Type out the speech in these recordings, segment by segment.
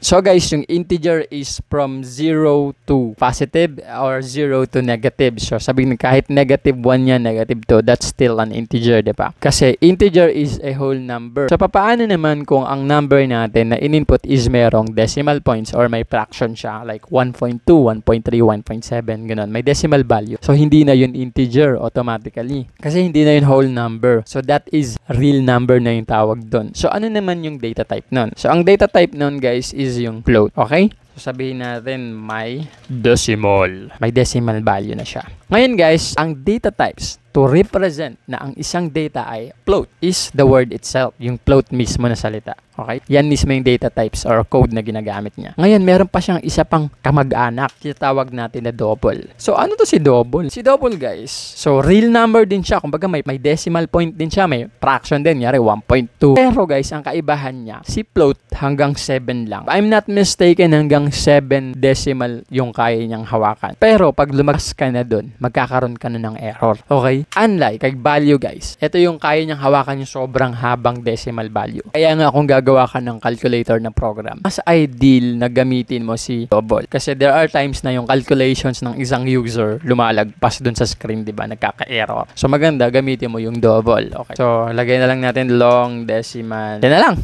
So guys, yung integer is from 0 to positive or 0 to negative. So sabihin kahit negative 1 yan, negative 2, that's still an integer, di ba? Kasi integer is a whole number. So papaano naman kung ang number natin na in-input is merong decimal points or may fraction siya, like 1.2, 1.3, 1.7, ganun. May decimal value. So hindi na yun integer automatically. Kasi hindi na yun whole number. So that is real number na yung tawag doon. So ano naman yung data type nun? So ang data type nun guys is yung float. Okay? So sabihin natin may decimal. May decimal value na siya. Ngayon guys, ang data types to represent na ang isang data ay float is the word itself. Yung float mismo na salita. Okay? Yan mismo yung data types or code na ginagamit niya. Ngayon, meron pa siyang isa pang kamag-anak. Tinatawag natin na double. So, ano to si double? Si double, guys. So, real number din siya. Kumbaga, may decimal point din siya. May fraction din. Yari, 1.2. Pero, guys, ang kaibahan niya, si float hanggang 7 lang. If I'm not mistaken, hanggang 7 decimal yung kaya niyang hawakan. Pero, pag lumakas ka na dun, magkakaroon ka na ng error. Okay? Unlike kay value, guys. Ito yung kaya niyang hawakan yung sobrang habang decimal value. Kaya nga kung gagawa ka ng calculator na program, mas ideal na gamitin mo si double. Kasi there are times na yung calculations ng isang user lumalagpas dun sa screen, di ba? Nagkaka-error. So maganda, gamitin mo yung double. Okay. So lagay na lang natin long decimal. Yan na lang.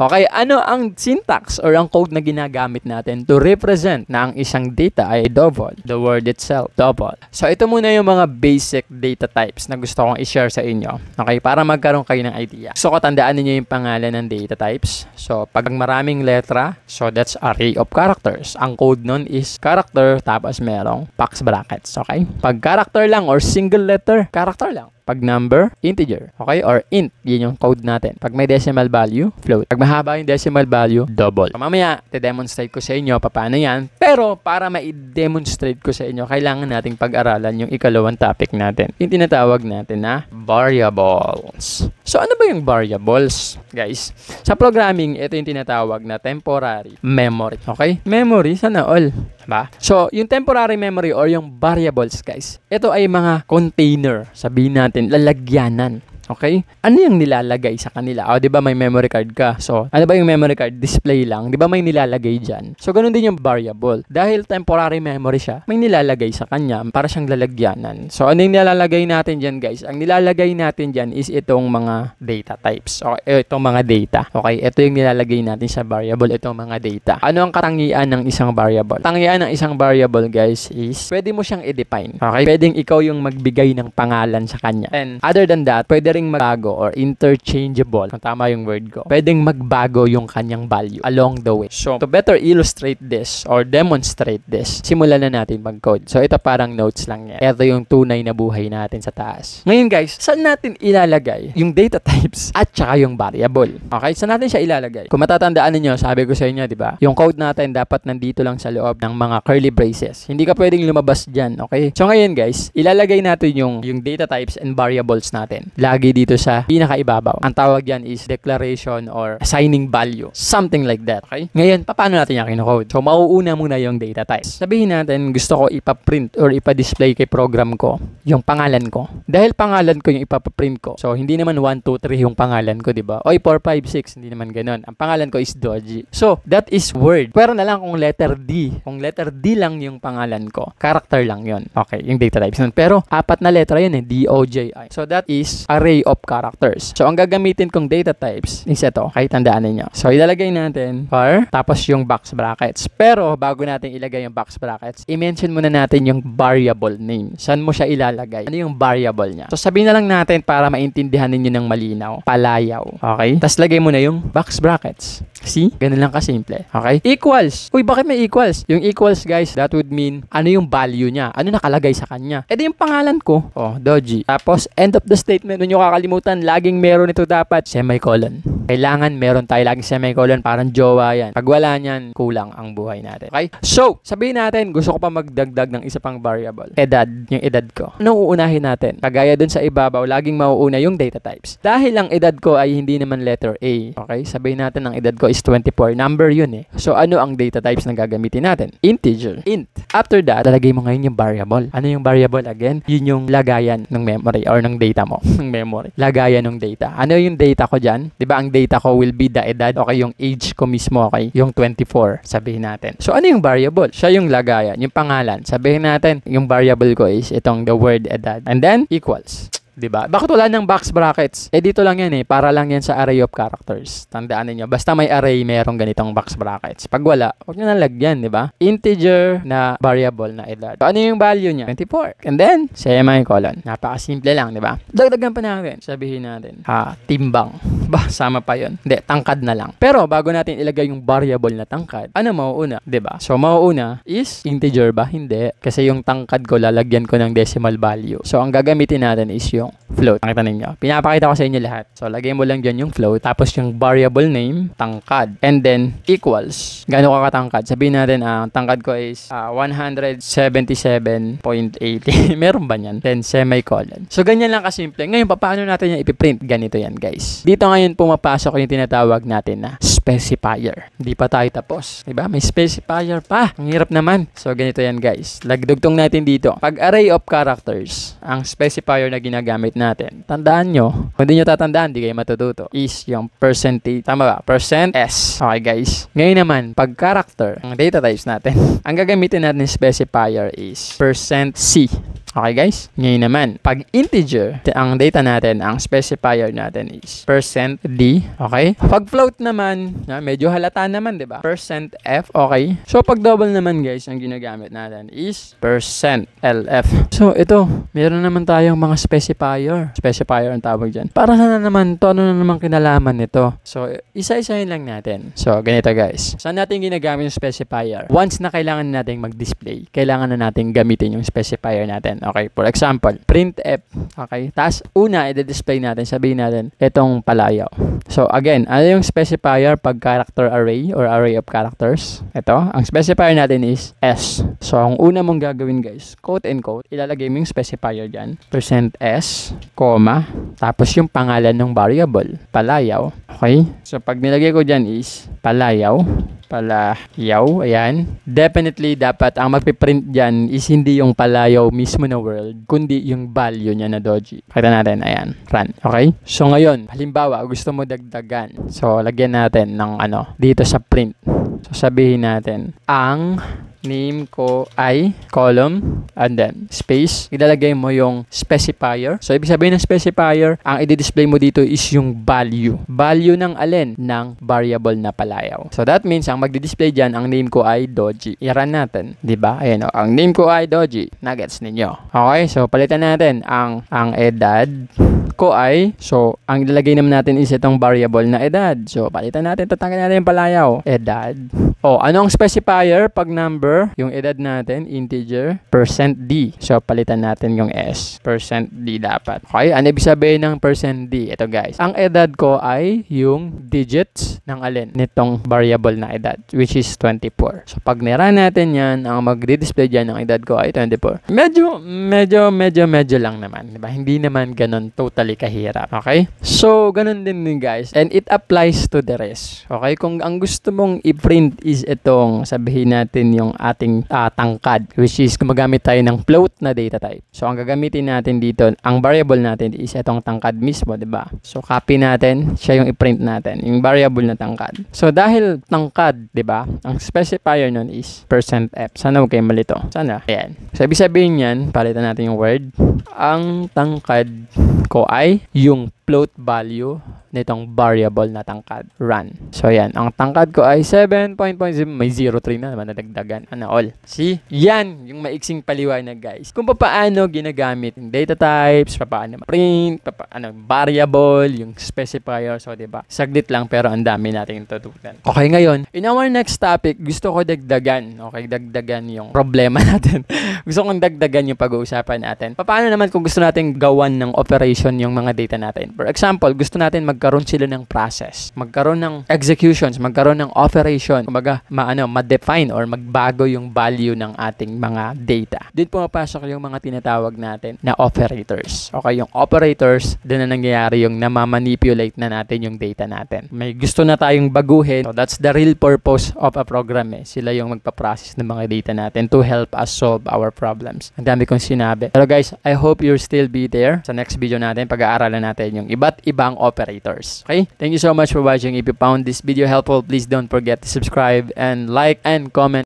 Okay, ano ang syntax or ang code na ginagamit natin to represent na ang isang data ay double? The word itself, double. So ito muna yung mga basic data types na gusto kong i-share sa inyo. Okay, para magkaroon kayo ng idea. So tandaan niyo yung pangalan ng data types. So pag maraming letra, so that's array of characters. Ang code nun is character tapos merong box brackets. Okay? Pag character lang or single letter, character lang. Pag number, integer. Okay? Or int. Yun yung code natin. Pag may decimal value, float. Pag mahaba yung decimal value, double. So, mamaya, i-demonstrate ko sa inyo paano yan. Pero, para ma-demonstrate ko sa inyo, kailangan nating pag-aralan yung ikalawang topic natin. Yung tinatawag natin na variables. So, ano ba yung variables? Guys, sa programming, ito yung tinatawag na temporary memory. Okay? Memory, sana all. Diba? So, yung temporary memory or yung variables, guys, ito ay mga container. Sabihin natin, lalagyanan. Okay? Ano yung nilalagay sa kanila? O, di ba may memory card ka? So, ano ba yung memory card? Display lang. Di ba may nilalagay dyan? So, ganun din yung variable. Dahil temporary memory siya, may nilalagay sa kanya para siyang lalagyanan. So, ano yung nilalagay natin dyan, guys? Ang nilalagay natin dyan is itong mga data types. Okay, itong mga data. Okay, ito yung nilalagay natin sa variable, itong mga data. Ano ang katangian ng isang variable? Katangian ng isang variable, guys, is pwede mo siyang i-define. Okay? Pwedeng ikaw yung magbigay ng pangalan sa kanya. And other than that, pwede rin magbago or interchangeable. Tama yung word ko. Pwedeng magbago yung kanyang value along the way. So, to better illustrate this or demonstrate this, simulan na natin mag-code. So, ito parang notes lang yan. Ito yung tunay na buhay natin sa taas. Ngayon guys, saan natin ilalagay yung data types at saka yung variable? Okay? Saan natin siya ilalagay? Kung matatandaan niyo, sabi ko sa inyo, di ba? Yung code natin dapat nandito lang sa loob ng mga curly braces. Hindi ka pwedeng lumabas dyan. Okay? So, ngayon guys, ilalagay natin yung data types and variables natin. Lagi dito sa pinakaibabaw. Ang tawag yan is declaration or assigning value. Something like that. Okay? Ngayon, paano natin yung kinocode? So, mauuna muna yung data types. Sabihin natin, gusto ko ipa-print or ipa-display kay program ko yung pangalan ko. Dahil pangalan ko yung ipapaprint ko. So, hindi naman 1, 2, 3 yung pangalan ko, di ba? Oy, 4, 5, 6. Hindi naman ganun. Ang pangalan ko is Doji. So, that is word. Pero na lang kung letter D. Kung letter D lang yung pangalan ko, character lang yun. Okay, yung data types. Pero, 4 na letra yun eh. D-O-J-I. So, that is array of characters. So, ang gagamitin kong data types is ito. Okay, tandaan ninyo. So, ilalagay natin var, tapos yung box brackets. Pero, bago natin ilagay yung box brackets, i-mention muna natin yung variable name. Saan mo siya ilalagay? Ano yung variable niya? So, sabihin na lang natin para maintindihan ninyo ng malinaw. Palayaw. Okay? Tapos, lagay mo na yung box brackets. See? Ganun lang kasimple. Okay? Equals. Uy, bakit may equals? Yung equals, guys, that would mean ano yung value niya? Ano nakalagay sa kanya? E di yung pangalan ko. Oh, Doji. Tapos, end of the statement. Nung kakalimutan, laging meron ito dapat semicolon. Kailangan meron tayo laging semicolon, parang jowa yan. Pag wala niyan, kulang ang buhay natin. Okay? So, sabihin natin, gusto ko pa magdagdag ng isa pang variable. Edad, yung edad ko. Anong uunahin natin? Kagaya dun sa ibabaw, laging mauuna yung data types. Dahil ang edad ko ay hindi naman letter A. Okay? Sabihin natin, ang edad ko is 24. Number yun eh. So, ano ang data types na gagamitin natin? Integer. Int. After that, lalagay mo ngayon yung variable. Ano yung variable again? Yun yung lagayan ng memory or ng data mo. Ng memory. Lagayan ng data. Ano yung data ko dyan? Diba ang data data ko will be the edad. Okay, yung age ko mismo, okay? Yung 24, sabihin natin. So, ano yung variable? Siya yung lagayan, yung pangalan. Sabihin natin, yung variable ko is itong the word edad. And then, equals. Diba? Bakit wala ng box brackets? Dito lang yan para lang yan sa array of characters. Tandaan niyo, basta may array, merong ganitong box brackets. Pag wala, huwag nyo nalagyan, diba? Integer na variable na edad. So, ano yung value niya? 24. And then, semicolon. Napakasimple lang, diba? Dagdagan pa natin. Sabihin natin, timbang. Sama pa yun. Hindi, tangkad na lang. Pero, bago natin ilagay yung variable na tangkad, ano mauuna? Diba? So, mauuna is integer ba? Hindi. Kasi yung tangkad ko, lalagyan ko ng decimal value. So, ang gagamitin natin is yung float. Nakita ninyo. Pinapakita ko sa inyo lahat. So, lagay mo lang dyan yung float. Tapos yung variable name, tangkad. And then, equals. Gano'n ka katangkad? Sabihin natin, ang tangkad ko is 177.80. Meron ba yan? Then, semicolon. So, ganyan lang kasimple. Ngayon, paano natin yung ipiprint? Ganito yan, guys. Dito ngayon pumapasok yung tinatawag natin na specifier. Hindi pa tayo tapos. Diba? May specifier pa. Ang hirap naman. So, ganito yan, guys. Lagdugtong natin dito. Pag array of characters, ang specifier na ginagamit natin, tandaan nyo, kung di nyo tatandaan, di kayo matututo, is yung percentage, tama ba? Percent S. Okay, guys. Ngayon naman, pag character, ang data types natin, ang gagamitin natin specifier is percent C. Okay, guys? Ngayon naman, pag integer, ang data natin, ang specifier natin is percent %d. Okay? Pag float naman, medyo halata naman, di ba? Percent %f. Okay? So, pag double naman, guys, ang ginagamit natin is percent %lf. So, ito, meron naman tayong mga specifier. Specifier ang tawag dyan. Para sana naman to, ano na naman kinalaman nito? So, isa-isahin lang natin. So, ganito, guys. Saan natin ginagamit yung specifier? Once na kailangan natin mag-display, kailangan na natin gamitin yung specifier natin. Okay, for example, printf. Okay, tapos una, i-display natin, sabihin natin, itong palayaw. So, again, ano yung specifier pag character array or array of characters? Ito, ang specifier natin is S. So, ang una mong gagawin, guys, quote and quote, ilalagay mo yung specifier dyan, %s, comma, tapos yung pangalan ng variable, palayaw. Okay, so pag nilagay ko dyan is palayaw, ayan. Definitely, dapat ang magpiprint dyan is hindi yung palayaw mismo na world, kundi yung value niya na doji. Kita natin, ayan, run. Okay? So, ngayon, halimbawa, gusto mo dagdagan. So, lagyan natin ng dito sa print. So, sabihin natin, ang name ko ay column and then space. Ilalagay mo yung specifier. So, ibig sabihin ng specifier, ang i-display mo dito is yung value. Value ng alin? Ng variable na palayaw. So, that means, ang magdi-display dyan, ang name ko ay Doji. I-run natin. Diba? Ayan o. Ang name ko ay Doji. Nuggets ninyo. Okay? So, palitan natin ang edad ko ay, so, ang ilalagay naman natin is itong variable na edad. So, palitan natin, tatanggalin natin yung palayaw. Edad. O, ano ang specifier pag number? Yung edad natin, integer, %d. So, palitan natin yung S. %d dapat. Okay? Ano ibig sabihin ng %d? Ito, guys. Ang edad ko ay yung digits ng alin? Nitong variable na edad, which is 24. So, pag nirun natin yan, ang magdi-display dyan ng edad ko ay 24. Medyo lang naman. Diba? Hindi naman ganun totally kahirap. Okay? So, ganun din guys. And it applies to the rest. Okay? Kung ang gusto mong i-print is itong, sabihin natin yung ating tangkad, which is gumagamit tayo ng float na data type. So, ang gagamitin natin dito, ang variable natin is itong tangkad mismo, diba? So, copy natin, siya yung i-print natin, yung variable na tangkad. So, dahil tangkad, diba? Ang specifier nun is %f. Sana huwag kayo malito. Sana. Ayan. So, ibig sabihin yan, palitan natin yung word. Ang tangkad ko ay yung float value nitong variable na tangkad. Run. So, yan. Ang tangkad ko ay 7.0. May 03 na naman nadagdagan. All. See? Yan yung maiksing paliwanag, guys. Kung paano ginagamit yung data types, paano print, variable, yung specifier. So, diba? Saglit lang pero ang dami natin tutunan. Okay, ngayon, in our next topic, gusto ko dagdagan. Okay, dagdagan yung problema natin. Gusto kong dagdagan yung pag-uusapan natin. Paano naman kung gusto natin gawan ng operation yung mga data natin? For example, gusto natin magkaroon sila ng process, magkaroon ng executions, magkaroon ng operation, kumbaga, ma-define or magbago yung value ng ating mga data. Doon pumapasok yung mga tinatawag natin na operators. Okay, yung operators, doon na nangyayari yung namamanipulate na natin yung data natin. May gusto na tayong baguhin. So, that's the real purpose of a program. Sila yung magpa-process ng mga data natin to help us solve our problems. Ang dami kong sinabi. Pero guys, I hope you'll still be there. Sa next video natin, pag-aaralan natin yung iba't ibang operators. Okay? Thank you so much for watching. If you found this video helpful, please don't forget to subscribe and like and comment.